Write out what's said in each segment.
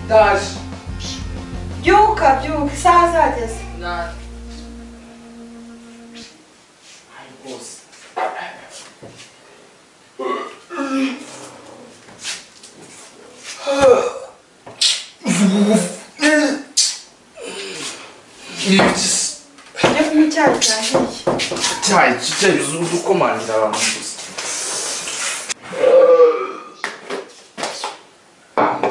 ndaje byuka isaha zageze bose njya kunywa icyayi cyahiye icyayi udukomangira abantu gusa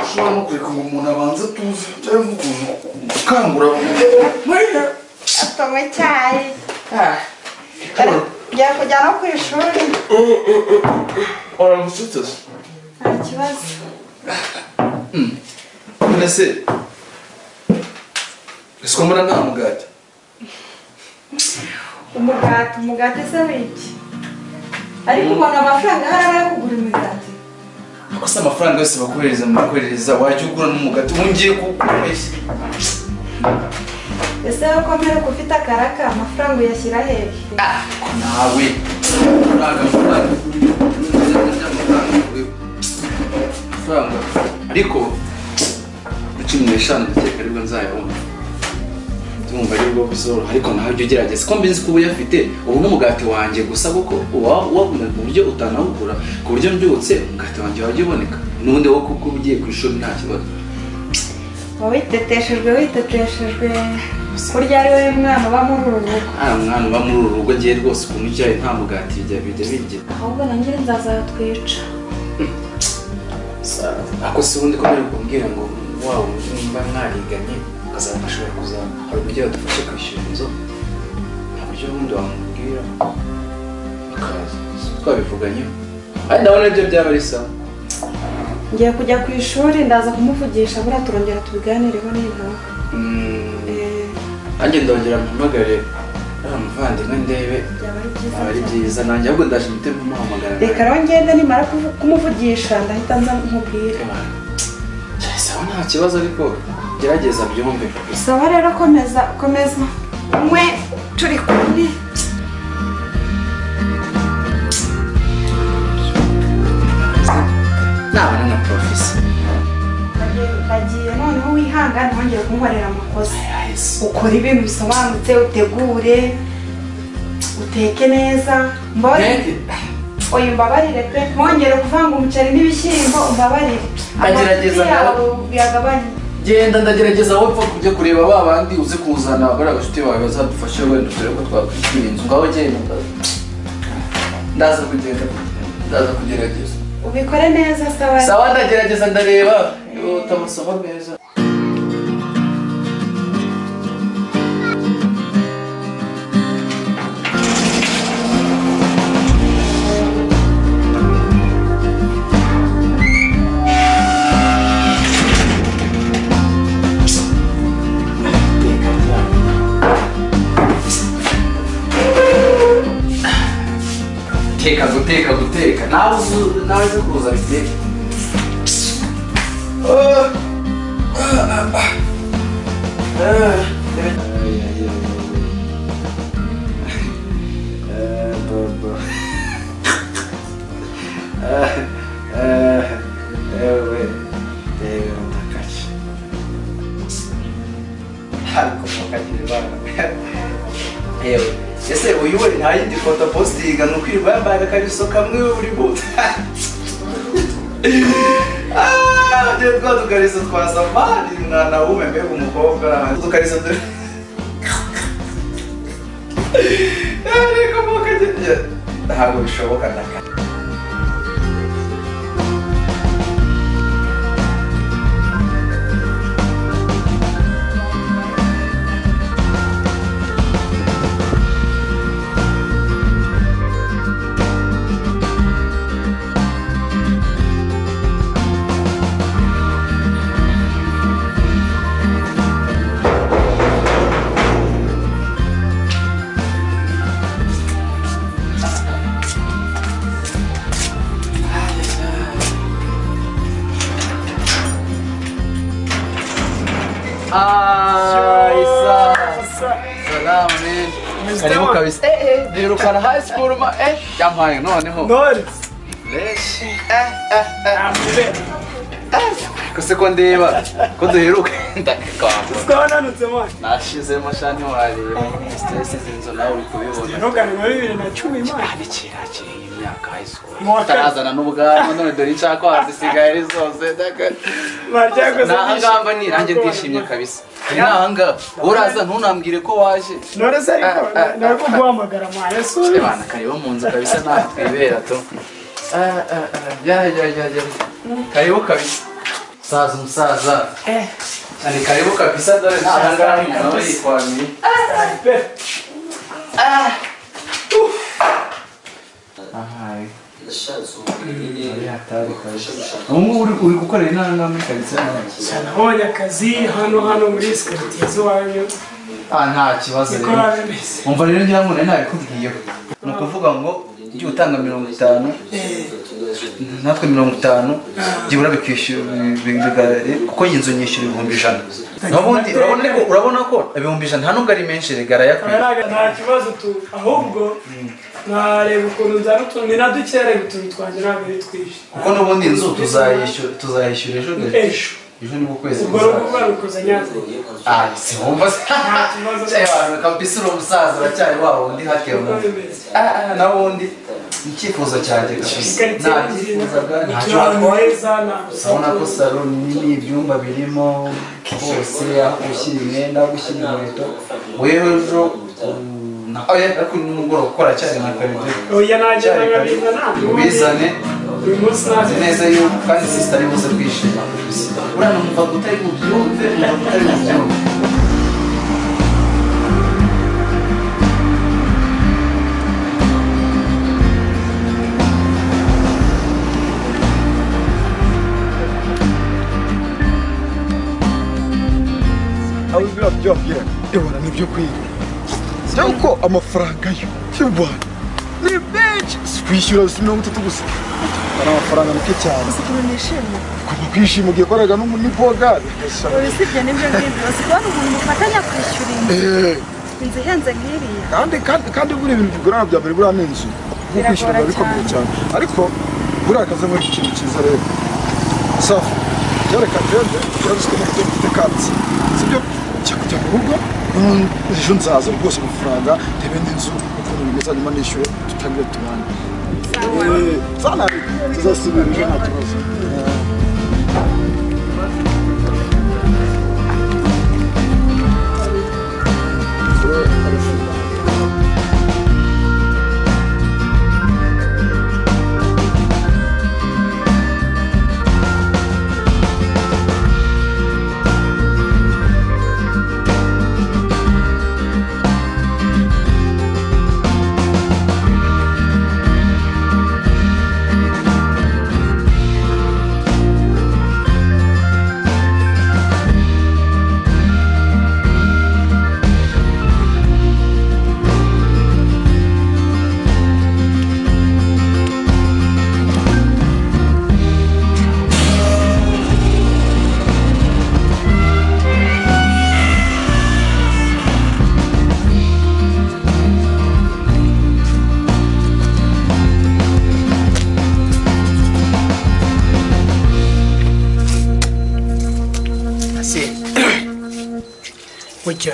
ushobora no kureka ngo umuntu abanze tuzi cyangwa ukuntu ukangura atoma icyayi ngiye kujya no ku ishuri waramutse nta kibazo none se ese mbona nta mugati umugati se w'iki ariko ubona amafaranga ahari yo kugura imigati gusa amafaranga yose bakohereza wajya ugura n'umugati wongeye kuwubeshya ese ko mbere ko ufite akaraka amafaranga uyashyira hehe nawe amafaranga ariko cumi n'eshanu ndakeka aribwo nzayabona ndumva aribwo bizoro ariko nawe ujya ugerageza ko mbizi ko uba uyafite ubu n'umugati wanjye gusa kuko uba wabona ku buryo utanawugura ku buryo mbyutse umugati wanjye wajya uboneka n'ubundi wo kuko ugiye ku ishuri nta kibazo witeteshejwe kurya ari wowe mwana uba muri uru rugo mwana uba muri uru rugo ngiye rwose ukuntu icyayi nta mugati bijya bigira ahubwo nanjye nzazatwica ako si ubundi ko bari kumbwira ngo wawe nimba mwariganye ukazabashobora kuza hari uburyo badufashe kwishyura inzu nta buryo bundi wamubwira bakaza twabivuganyeho ariko ndabona ibyo byaba ari sawa ngiye kujya ku ishuri ndaza kumuvugisha buriya turongera tubiganireho n'intaho nanjye ndongera mpamagare umuvandimwe ndebe byaba ari byiza nanjye ahubwo ndaje mpite muhamagara reka rero ngende nimara kumuvugisha ndahita nza nkubwire sawa nta kibazo ariko gerageza byumve sawa rero komeza mwe turi kumwe nabona na profesi bagiye noneho wihangane wongere kunkorera amakosa ukora ibintu bisobanutse utegure uteke neza oya umbabarire pe mwongere kuvanga umuceri n'ibishyimbo umbabarire ndagerageza biyagabanye genda ndagerageza wowe pfa kujya kureba ba bandi uze kuzana bariya bashuti bawe bazadufashe wenda turebe ko twakwishyura inzu ngaho genda ndaza kugerageza ubikore neza sawa ndagerageza ndareba utamusoma neza guteka nawe uzi kuza biteka ese uyu we nta yindi foto postinga ni ukwirirwa yambaye agakariso kamwe buri munsi twa dukariso twa samari mwana wume mbega umukobwa udukariso ntabwo bishoboka naka Salam man. Karibu kabisa. Nilirukana high school ma yampaye noneho. Norris. Lesh. kose ko ndeba ko duheruka ndakwambura twananutse mwana nashizemo shani wareba stress zinzo nawe uri kubibona ntugane muri 2010 mwana ari kera imyaka izo tarazana n'ubwanwa none dore nshaka wazisigaye ari zose nahangamba nirange ndishimye kabisa nahanga uraza ntunambwire ko waje none se ariko nariko guhamagara mwana sure bana karibo mu nzu kabisa nta twibera to ya karibu kabisa saza umusaza cyane karibu kabisa dore nahangara nawe yikwamiye uri gukorera intanga muri karitsiye nabonye akazi hano muri sikaritsiye z'iwanyu nta kibazo rero umva rero ngira ngo nabikubwiyeho ni ukuvuga ngo ujye utanga 50 natwe 50 byibura bikwishyura kuko iyi nzu nyishyura 100 n'ubundi urabona ko 100 nta nubwo ari menshi regara yakwiye nta kibazo tu ahubwo nareba ukuntu nzana utuntu na dukere utuntu twanjye ntabwo ari twinshi kuko n'ubundi inzu tuzayishyura ejo ni ukwezi ubwo rukuba rukoza nyazo sinumva kabisa uri umusaza uracyari wabo undi hakewe n'ubundi icyifuzo cyanjye kabisa ntacyo urabona ko salo nini ibyumba birimo hose aho gushyira imyenda aho gushyira inkweto wewe ejo ariko nimugoroba ukora cyane na karite ubizane neza yuko kandi sisita ari buze kwishima uriya numva utari bubyumve utari bubyumve aho ibyo byongera ibona nibyo kwiga cyangwa amafaranga y'Rwanda ni benshi kwishyura 30 gusa ari amafaranga make cyane usikiwe nishimye kuko kwishima ugiye koraga n'umupogari urusibye n'ibyo ngibyo usikubona umuntu mufatanya kwishyura inzu ihenze nk'iriya kandi buri ibintu bigorana bya mbere buriya n'inzu kuko kwishyura bikomeye cyane ariko buriya akaze muri ikintu cyiza rero safi yareka tende yaruswe mu gute kanzi sibyo cyakujya mu rugo ejo nzaza rwose amafaranga tebe n'inzu ukuntu bimeze nyuma nishyure tutangire tubane sana tuzasubira ejo nta kibazo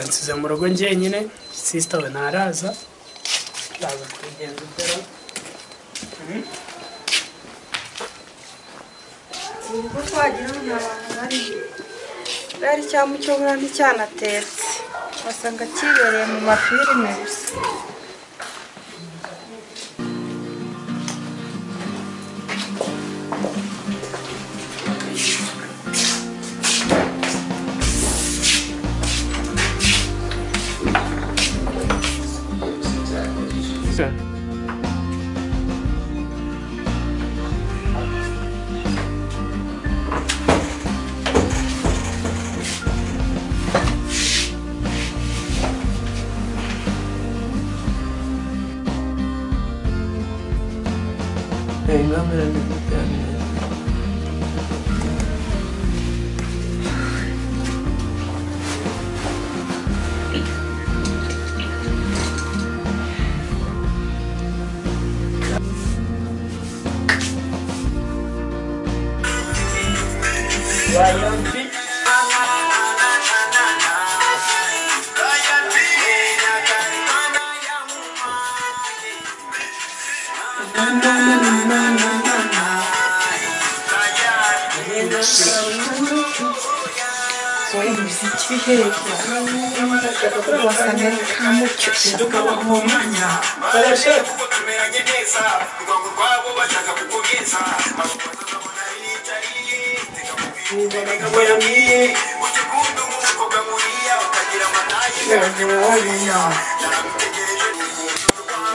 nsize mu rugo njyenyine sister we ntaraza ndaza kubigenza utera ubwo twagira n'abantu bari cyangwa cyo bura nticyanatetse basanga kibereye mu mafilime gusa Imiziki iheka wasanga ari kamucyushya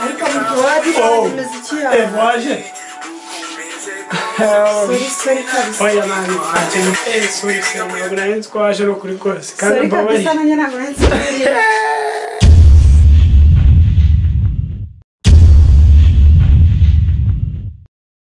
ariko mutuwaji imiziki yawe waje sori kabisa oya mani sori ntabwo nari nzi ko waje no kuri rwose kandi sori mbabaye kabisa nanjye ntabwo nari nzi